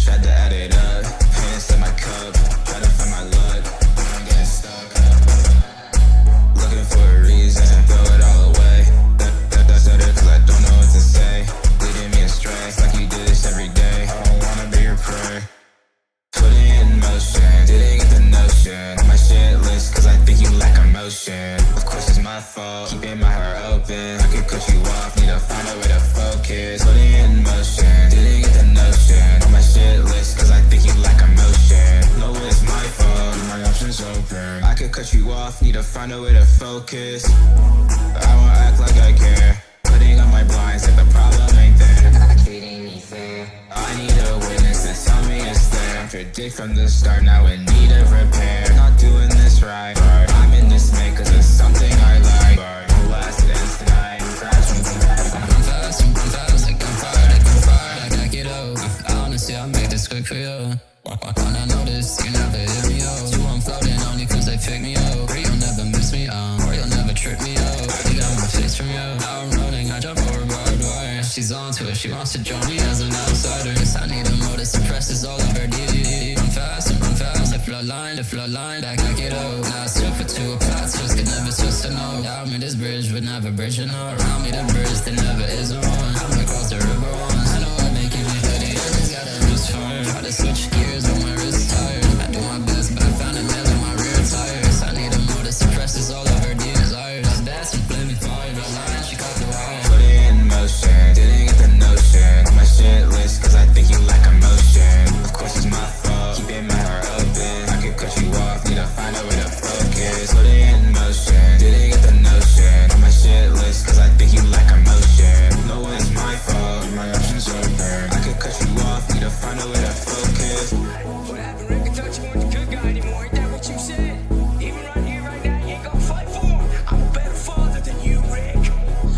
Tried to add it up, pants in my cup. Try to find my luck, I'm getting stuck. Looking for a reason, throw it all away. That's better cause I don't know what to say. Leading me astray, it's like you do this every day. I don't wanna be your prey. Putting it in motion, didn't get the notion. On my shit list cause I think you lack emotion. Of course it's my fault, keeping my heart open. I could cut you off, need to find a way to focus. Putting it in motion, didn't get the notion. On my shit list cause I think you lack emotion. No, it's my fault, my options open. I could cut you off, need to find a way to focus. I won't act like I care. Putting on my blinds like the problem ain't there. Not treating me fair. I need a witness to tell me it's there. Contradict from the start, now in need of repair. Not doing this right. I'm in dismay cause it's something I like. No accidents tonight. I'm fast, like I'm fired, I gotta get over. Honestly, I'll make this quick for you. When I notice, you never hit me up. Two, I'm floating only cause they pick me up. Or you'll never miss me, or you'll never trip me up. You got my face from you. Now I'm running, I jump over barbed wire. She's onto it, she wants to join me as an outsider. Guess I need a more to suppress this all of her DVD. I'm fast, the flood line, back it up. Now it's 2 for 2, paths just could never switch to no. Down me this bridge, but never bridging up. Around me the bridge, there never is a one. I'm across the river once. I know I'm making me ready, everything's got a wrist fire. Try to switch gears, but my wrist's tired. I do my best, but I found a nail in my rear tires. I need a more to suppress this all of her desires. That's some flaming fire, the line, she caught the wire. Put it in motion, didn't get the notion. On my shit list cause I think you lack emotion. Of course it's my fault, keeping my heart open. I could cut you off, need to find a way to focus. Put it in motion, didn't get the notion. On my shit list cause I think you lack emotion. No, it's my fault, my options open. I could cut you off, need to find a way to focus. What happened, Rick? I thought you weren't the good guy anymore. Ain't that what you said? Even right here, right now, you ain't gonna fight for him. I'm a better father than you, Rick.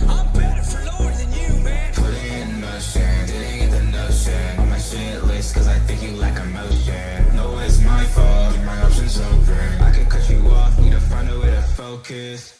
I'm better for Lord than you, man. Put it in motion, didn't get the notion. On my shit list cause I think you lack emotion. No, it's my fault, my options open. I could cut you off, need to find a way to focus.